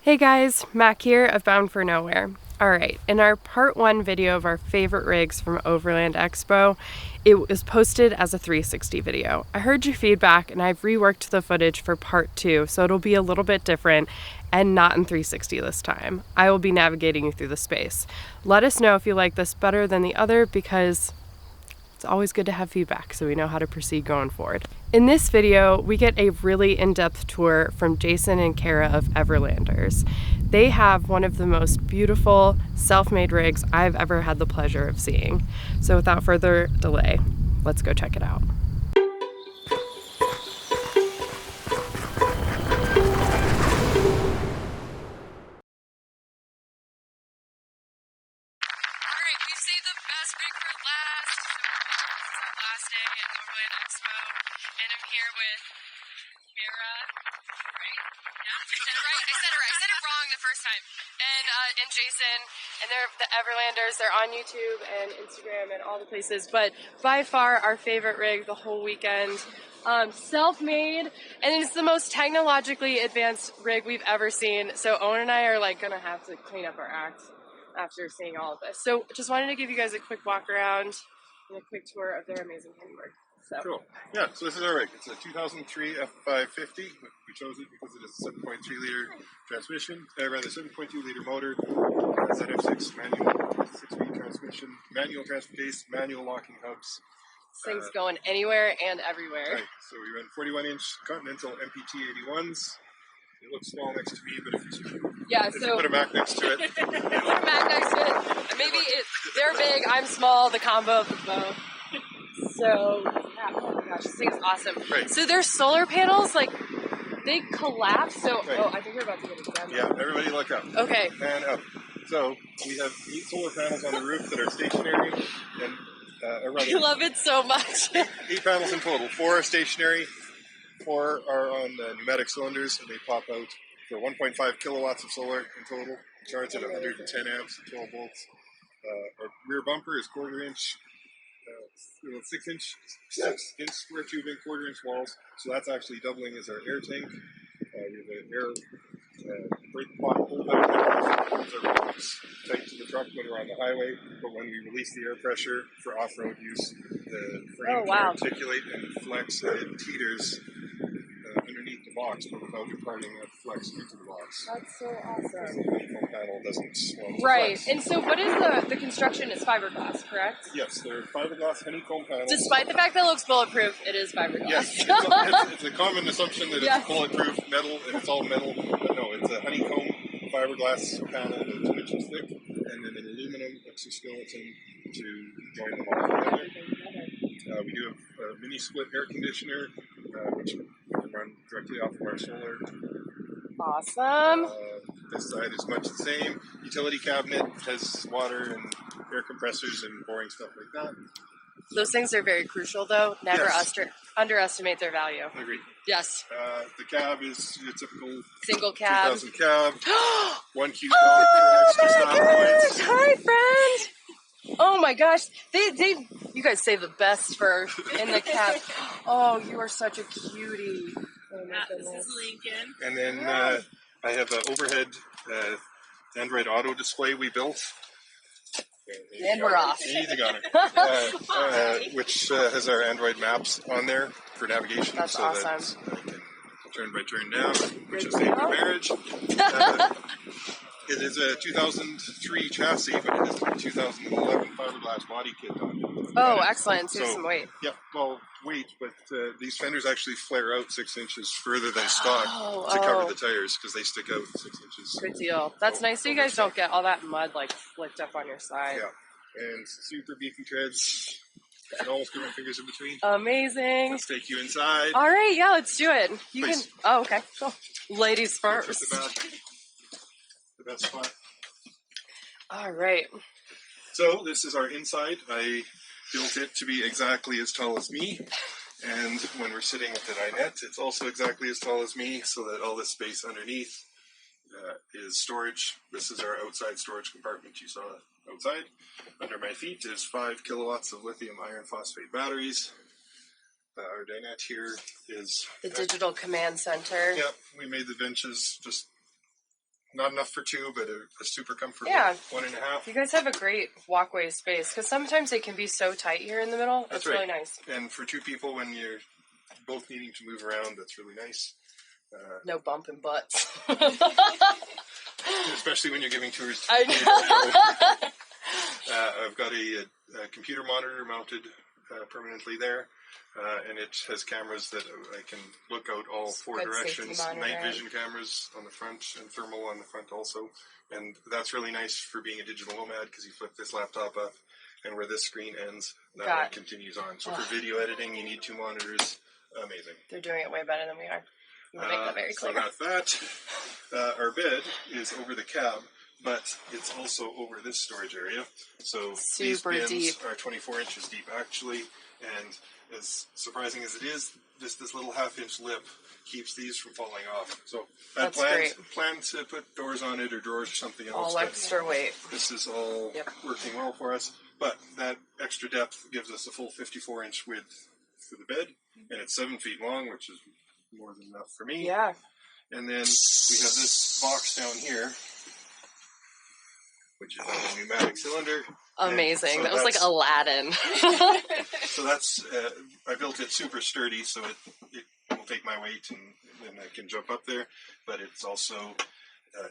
Hey guys, Mac here of Bound for Nowhere. Alright, in our part 1 video of our favorite rigs from Overland Expo, it was posted as a 360 video. I heard your feedback and I've reworked the footage for part 2, so it'll be a little bit different and not in 360 this time. I will be navigating you through the space. Let us know if you like this better than the other because it's always good to have feedback so we know how to proceed going forward. In this video, we get a really in-depth tour from Jason and Kara of Everlanders. They have one of the most beautiful self-made rigs I've ever had the pleasure of seeing. So without further delay, let's go check it out. Last day at Overland Expo, and I'm here with Kara, right? Yeah, I said it right. I said it wrong the first time. And Jason, and they're the Everlanders. They're on YouTube and Instagram and all the places. But by far our favorite rig the whole weekend. Self-made, and it's the most technologically advanced rig we've ever seen. So Owen and I are like gonna have to clean up our act after seeing all of this. So just wanted to give you guys a quick walk around and a quick tour of their amazing handiwork. So. Cool. Yeah, so this is our rig. It's a 2003 F-550. We chose it because it is a 7.3 liter transmission, rather 7.2 liter motor, ZF6 manual 6-speed transmission, manual transfer case, manual locking hubs. This thing's going anywhere and everywhere. Right. So we run 41-inch Continental MPT 81s. It looks small next to me, but if you put a Mac next to it, put a Mac next to it. Maybe they're big, I'm small, the combo of the both. So, yeah, oh my gosh, this thing's awesome. Right. So their solar panels, like, they collapse, so, right. Oh, I think we're about to get it done. Yeah, everybody look up. Okay. And up. So, we have 8 solar panels on the roof that are stationary, and I love it so much. 8 panels in total. 4 are stationary, 4 are on pneumatic cylinders, and they pop out for 1.5 kilowatts of solar in total, charged at 110 amps, 12 volts. Our rear bumper is 1/4 inch, 6 inch square tubing, 1/4 inch walls, so that's actually doubling as our air tank. We have an air brake pot hold out that holds our brakes tight to the truck when we're on the highway, but when we release the air pressure for off-road use, the frame can articulate and flex, and it teeters underneath the box, but without imparting that flex into the box. That's so awesome. The honeycomb panel doesn't swell. Right, and so what is the construction is fiberglass, correct? Yes, they're fiberglass honeycomb panels. Despite the fact that it looks bulletproof, it is fiberglass. Yes, it's a common assumption that it's bulletproof metal, and it's all metal, but no, it's a honeycomb fiberglass panel that's 2 inches thick, and then an aluminum exoskeleton to join them all together. We do have a mini split air conditioner, which we can run directly off of our solar. Awesome. This side is much the same. Utility cabinet has water and air compressors and boring stuff like that. Those things are very crucial, though. Never underestimate their value. Agreed. Yes. The cab is your typical single cab. 2000 cab. 1 cube dog for extra stop points. Hi, friend. Oh my gosh, you guys save the best for in the cab. Oh, you are such a cutie. Oh my goodness. This is Lincoln. And then I have an overhead Android Auto display we built. And we're off. Easy gunner. Which has our Android maps on there for navigation. That's so awesome. That I can turn by turn down, which is saved the marriage. It is a 2003 chassis, but it has a 2011 fiberglass body kit on it. Oh, excellent. So some weight. Yeah, well, weight, but these fenders actually flare out 6 inches further than stock to cover the tires because they stick out 6 inches. Good deal. That's nice so you guys don't get all that mud like flicked up on your side. Yeah, and super beefy treads. I can almost get my fingers in between. Amazing. Let's take you inside. All right, yeah, let's do it. You Please. can. Oh, okay. Cool. Ladies first. The best spot. All right. So this is our inside. I built it to be exactly as tall as me, and when we're sitting at the dinette, it's also exactly as tall as me, so that all this space underneath is storage. This is our outside storage compartment you saw outside. Under my feet is 5 kilowatts of lithium iron phosphate batteries. Our dinette here is the digital command center. Yeah, we made the benches just not enough for two, but a super comfortable 1.5. You guys have a great walkway space because sometimes they can be so tight here in the middle. That's it's right. really nice. And for two people, when you're both needing to move around, that's really nice. No bumping butts. Especially when you're giving tours. I know. I've got a computer monitor mounted permanently there, and it has cameras that I can look out all four directions. Night vision cameras on the front and thermal on the front also. And that's really nice for being a digital nomad because you flip this laptop up, and where this screen ends, that one continues on. So for video editing, you need two monitors. Amazing. They're doing it way better than we are. I'm gonna make that very clear. So that's that. Our bed is over the cab, but it's also over this storage area. So these bins deep. Are 24 inches deep actually, and as surprising as it is, this little half-inch lip keeps these from falling off. So I planned to put doors on it or drawers or something else. All extra weight. This is all working well for us, but that extra depth gives us a full 54-inch width for the bed, and it's 7 feet long, which is more than enough for me. Yeah. And then we have this box down here, which is a pneumatic cylinder. Amazing. So that was like Aladdin. So that's, I built it super sturdy, so it will take my weight and I can jump up there. But it's also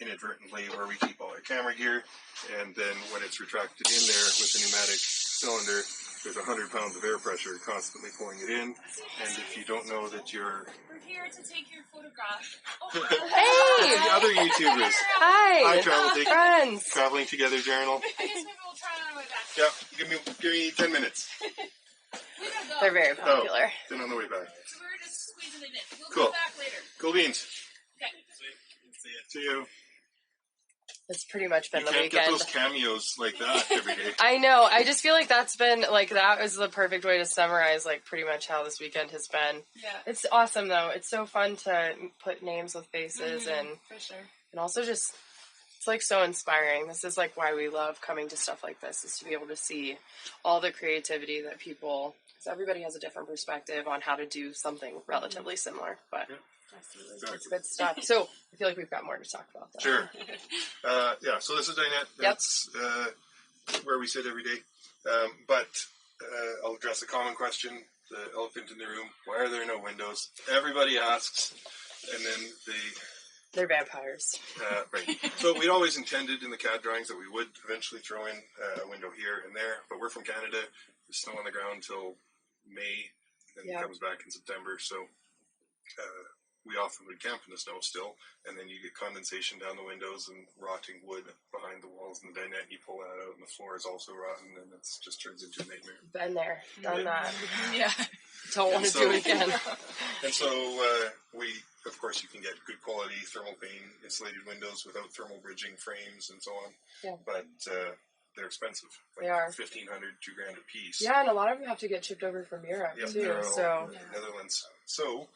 inadvertently where we keep all our camera gear. And then when it's retracted in there with the pneumatic cylinder, there's 100 pounds of air pressure constantly pulling it in. And if you don't know that you're... We're here to take your photograph. Hey! The other YouTubers. Hi! Hi, Friends! Traveling Together Journal. I guess maybe we'll try it on the way back. Yeah, give me 10 minutes. We gotta go. They're very popular. Then on the way back. So we're just squeezing it in. Cool. We'll be back later. Cool beans. Okay. See you. It's pretty much been the weekend. You can't get those cameos like that every day. I know. I just feel like that's been, like, that was the perfect way to summarize, like, pretty much how this weekend has been. Yeah. It's awesome, though. It's so fun to put names with faces and... For sure. And also just, it's, like, so inspiring. This is, like, why we love coming to stuff like this, is to be able to see all the creativity that people... Because everybody has a different perspective on how to do something relatively similar, but... Yeah. Absolutely. It's good stuff. So, I feel like we've got more to talk about, though. Sure. So this is Dinette. That's where we sit every day. But I'll address a common question, the elephant in the room. Why are there no windows? Everybody asks, and then they're vampires. Right. So we'd always intended in the CAD drawings that we would eventually throw in a window here and there, but we're from Canada. There's snow on the ground till May, and it comes back in September, so... we often would camp in the snow still, and then you get condensation down the windows and rotting wood behind the walls and the dinette. You pull that out, and the floor is also rotten, and it just turns into a nightmare. Been there, done that. Yeah. Don't want to do it again. And so of course, you can get good quality thermal pane insulated windows without thermal bridging frames and so on. Yeah. But they're expensive. Like they are. $1,500, $2,000 a piece. Yeah, and a lot of them have to get shipped over from Europe too. So Netherlands. So.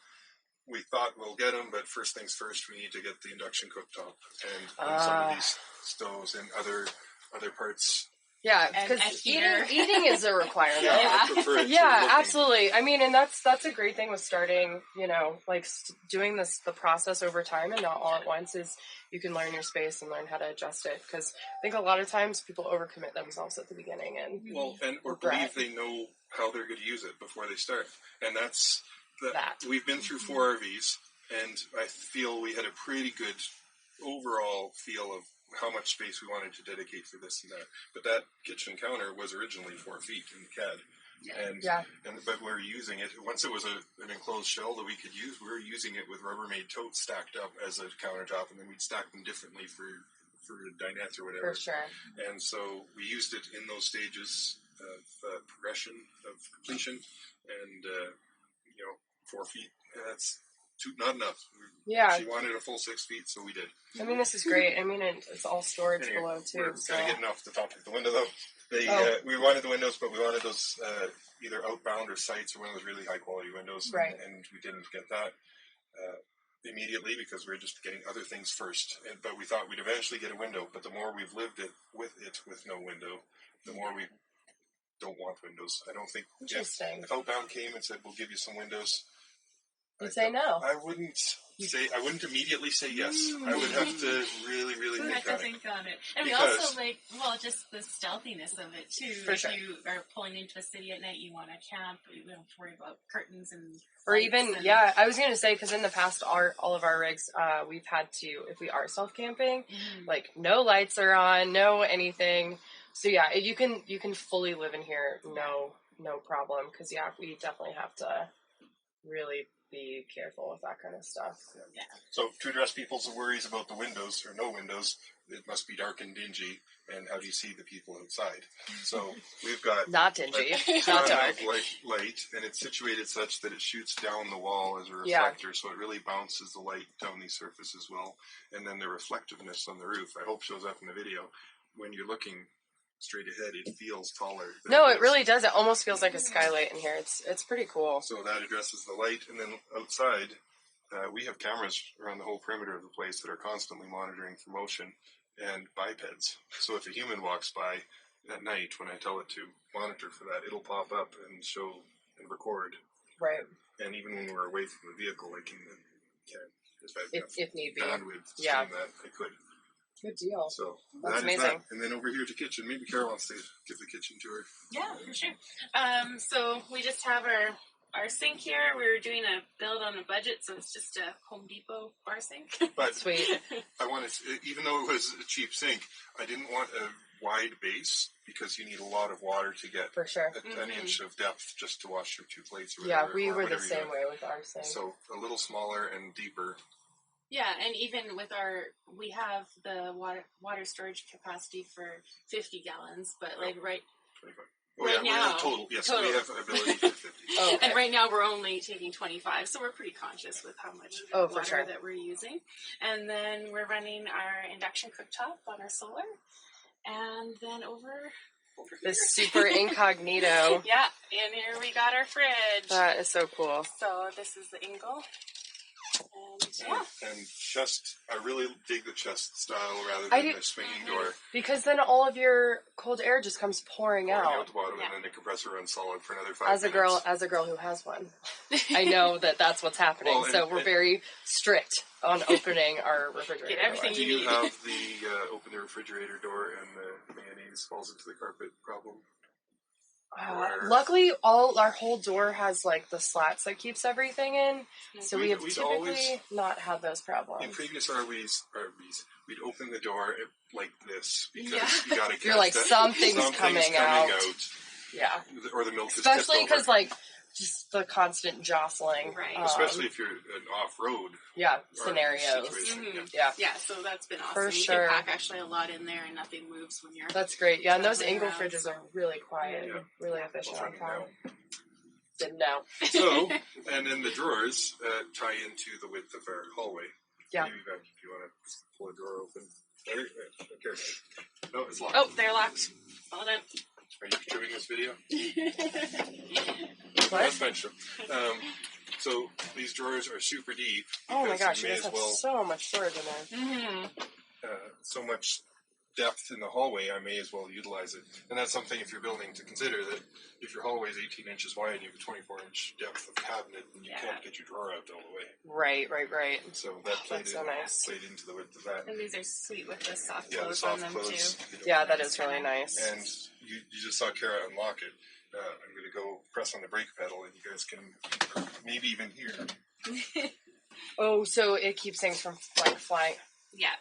We thought we'll get them, but first things first, we need to get the induction cooktop and some of these stoves and other parts. Yeah, because eating is a requirement. Yeah, absolutely. I mean, and that's a great thing with starting, like doing the process over time and not all at once is you can learn your space and learn how to adjust it. Because I think a lot of times people overcommit themselves at the beginning or believe they know how they're going to use it before they start, and that's. We've been through 4 RVs, and I feel we had a pretty good overall feel of how much space we wanted to dedicate for this and that. But that kitchen counter was originally 4 feet in the CAD. But we were using it, once it was an enclosed shell that we could use, we were using it with Rubbermaid totes stacked up as a countertop, and then we'd stack them differently for dinettes or whatever. For sure. And so we used it in those stages of progression, of completion, and... 4 feet, that's not enough. Yeah. She wanted a full 6 feet, so we did. I mean, this is great. I mean, it's all storage below, too. We're kind of getting off the topic of the window, though. We wanted the windows, but we wanted those either outbound or sights or one of those really high-quality windows. Right. And we didn't get that immediately because we were just getting other things first. But we thought we'd eventually get a window. But the more we've lived with no window, the more we don't want windows. I don't think... Interesting. If outbound came and said, we'll give you some windows... You'd say no. I wouldn't immediately say yes. I would have to really, really We think have on to it. think on it. And Because- we also like, well, just the stealthiness of it too. For If sure. you are pulling into a city at night, you want to camp, you don't have to worry about curtains and Or lights even, and, yeah, I was going to say, because in the past, all of our rigs, we've had to, if we are self-camping, like, no lights are on, no anything. So, yeah, you can fully live in here, no problem. Because, yeah, we definitely have to really be careful with that kind of stuff. Yeah. So to address people's worries about the windows or no windows, it must be dark and dingy. And how do you see the people outside? So we've got Not dingy, a not ton dark. of light, and it's situated such that it shoots down the wall as a reflector, so it really bounces the light down these surfaces well. And then the reflectiveness on the roof, I hope shows up in the video. When you're looking straight ahead, it feels taller. No, it really does. It almost feels like a skylight in here. It's pretty cool. So that addresses the light, and then outside, we have cameras around the whole perimeter of the place that are constantly monitoring for motion and bipeds. So if a human walks by at night, when I tell it to monitor for that, it'll pop up and show and record. Right. And even when we're away from the vehicle, I can if I've got If need be. bandwidth to Yeah. stream that, I could. Good deal. So That's that is amazing. that. And then over here to kitchen. Maybe Carol wants to give the kitchen tour. Yeah, for sure. So we just have our sink here. We were doing a build on a budget, so it's just a Home Depot bar sink. But Sweet. I wanted to, even though it was a cheap sink, I didn't want a wide base because you need a lot of water to get For sure. an inch of depth just to wash your 2 plates or Yeah, whatever. we or were the whatever you same do. way with our sink. So a little smaller and deeper. Yeah, and even with we have the water storage capacity for 50 gallons, but like 25. Oh, Right yeah, now. total. Yes, Total. we have ability for 50. Oh, okay. And right now we're only taking 25, so we're pretty conscious with how much Oh, for water sure. that we're using. And then we're running our induction cooktop on our solar. And then over This here. super incognito. Yeah, and here we got our fridge. That is so cool. So this is the Ingle. And yeah. And chest, I really dig the chest style rather I than do- the swinging door. Because then all of your cold air just comes pouring Pouring out. out the bottom, Yeah. and then the compressor runs solid for another 5 As a minutes. girl who has one, I know that that's what's happening. Well, so we're very strict on opening our refrigerator. Get everything Do you you need. have the open the refrigerator door and the mayonnaise falls into the carpet problem? Luckily, our whole door has like the slats that keeps everything in, so we have We'd typically always- not had those In problems. previous RVs, we'd open the door like this because Yeah. you got to catch You're like, that something's coming out. Yeah, or the milk is especially tipped over. because like just the constant jostling, Right. Especially if you're an off-road yeah, RV scenarios. situation. Mhm. Yeah. Yeah, Yeah, so that's been awesome. For You sure. can pack actually a lot in there and nothing moves when you're... that's great. Yeah, and those Traveling Ingle around, fridges so- are really quiet, Yeah. really Yeah. efficient Well, on running power. now. Didn't know. So, and then the drawers tie into the width of our hallway. Yeah. Maybe back if you want to pull a drawer open. There, okay. No, it's locked. Oh, they're locked. Well done. Are you doing this video? What? That's fine. Sure. So these drawers are super deep. Oh my because gosh, you you may guys as have well so much storage in there. Mm-hmm. so much depth in the hallway. I may as well utilize it, and that's something if you're building to consider that if your hallway is 18 inches wide and you have a 24-inch depth of cabinet, then you Yeah. can't get your drawer out all the way. Right. So that played, That's so nice. played into the width of that. And these are sweet with the soft Yeah, the close on soft them close. too. you know. Yeah, that is really nice. And you just saw Kara unlock it. I'm going to go press on the brake pedal, and you guys can maybe even hear. Oh, so it keeps things from like flying. Yeah.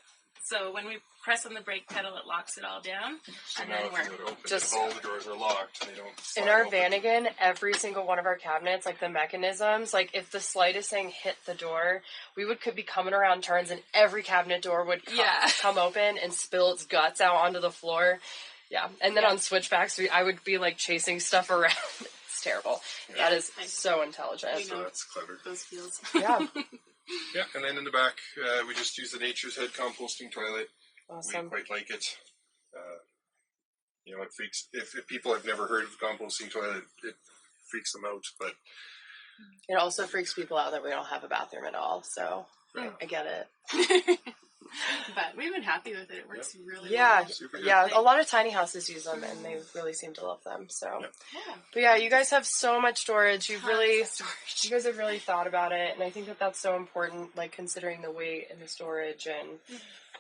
So when we press on the brake pedal, it locks it all down. So And now then if we're you go to open just- it, all the doors are locked, and they don't In slide our open. Vanagon, every single one of our cabinets, like the mechanisms, like if the slightest thing hit the door, could be coming around turns and every cabinet door would come open and spill its guts out onto the floor. Yeah. And then on switchbacks, I would be like chasing stuff around. It's terrible. Yeah. That is Nice. so intelligent. We So know. that's clever. Those feels. Yeah. Yeah, and then in the back, we just use the Nature's Head composting toilet. Awesome. We quite like it. It freaks. If people have never heard of the composting toilet, it freaks them out. But It also freaks people out that we don't have a bathroom at all, so Right. I get it. But we've been happy with it. It works really Yeah, well. Super good. yeah. A lot of tiny houses use them, and they really seem to love them. So, Yeah. but yeah, you guys have so much storage. Tons of storage. You guys have really thought about it, and I think that that's so important. Like considering the weight and the storage, and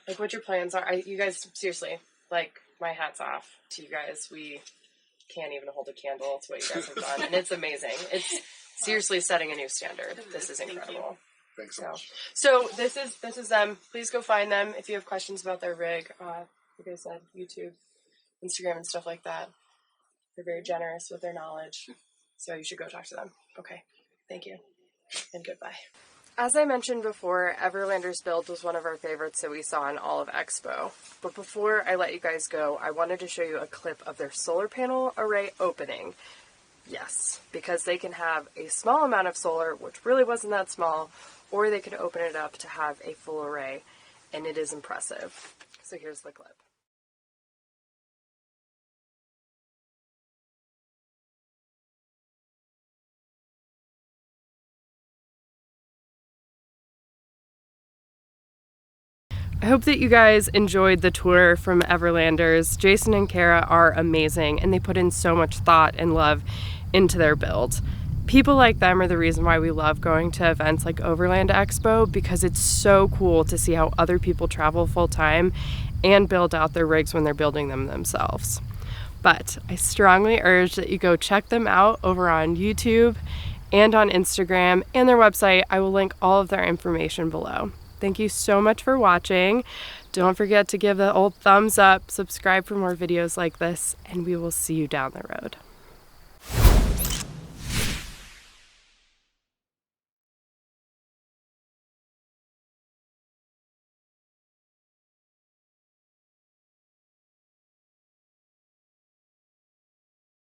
like what your plans are. You guys seriously, like my hat's off to you guys. We can't even hold a candle to what you guys have done, and it's amazing. It's seriously setting a new standard. This is incredible. Thanks so much. So this is them. Please go find them if you have questions about their rig. Like I said, YouTube, Instagram, and stuff like that. They're very generous with their knowledge, so you should go talk to them. Okay, thank you, and goodbye. As I mentioned before, Everlanders build was one of our favorites that we saw in all of Expo. But before I let you guys go, I wanted to show you a clip of their solar panel array opening. Yes, because they can have a small amount of solar, which really wasn't that small, or they could open it up to have a full array, and it is impressive. So here's the clip. I hope that you guys enjoyed the tour from Everlanders. Jason and Kara are amazing, and they put in so much thought and love into their build. People like them are the reason why we love going to events like Overland Expo, because it's so cool to see how other people travel full time and build out their rigs when they're building them themselves. But I strongly urge that you go check them out over on YouTube and on Instagram and their website. I will link all of their information below. Thank you so much for watching. Don't forget to give the old thumbs up, subscribe for more videos like this, and we will see you down the road.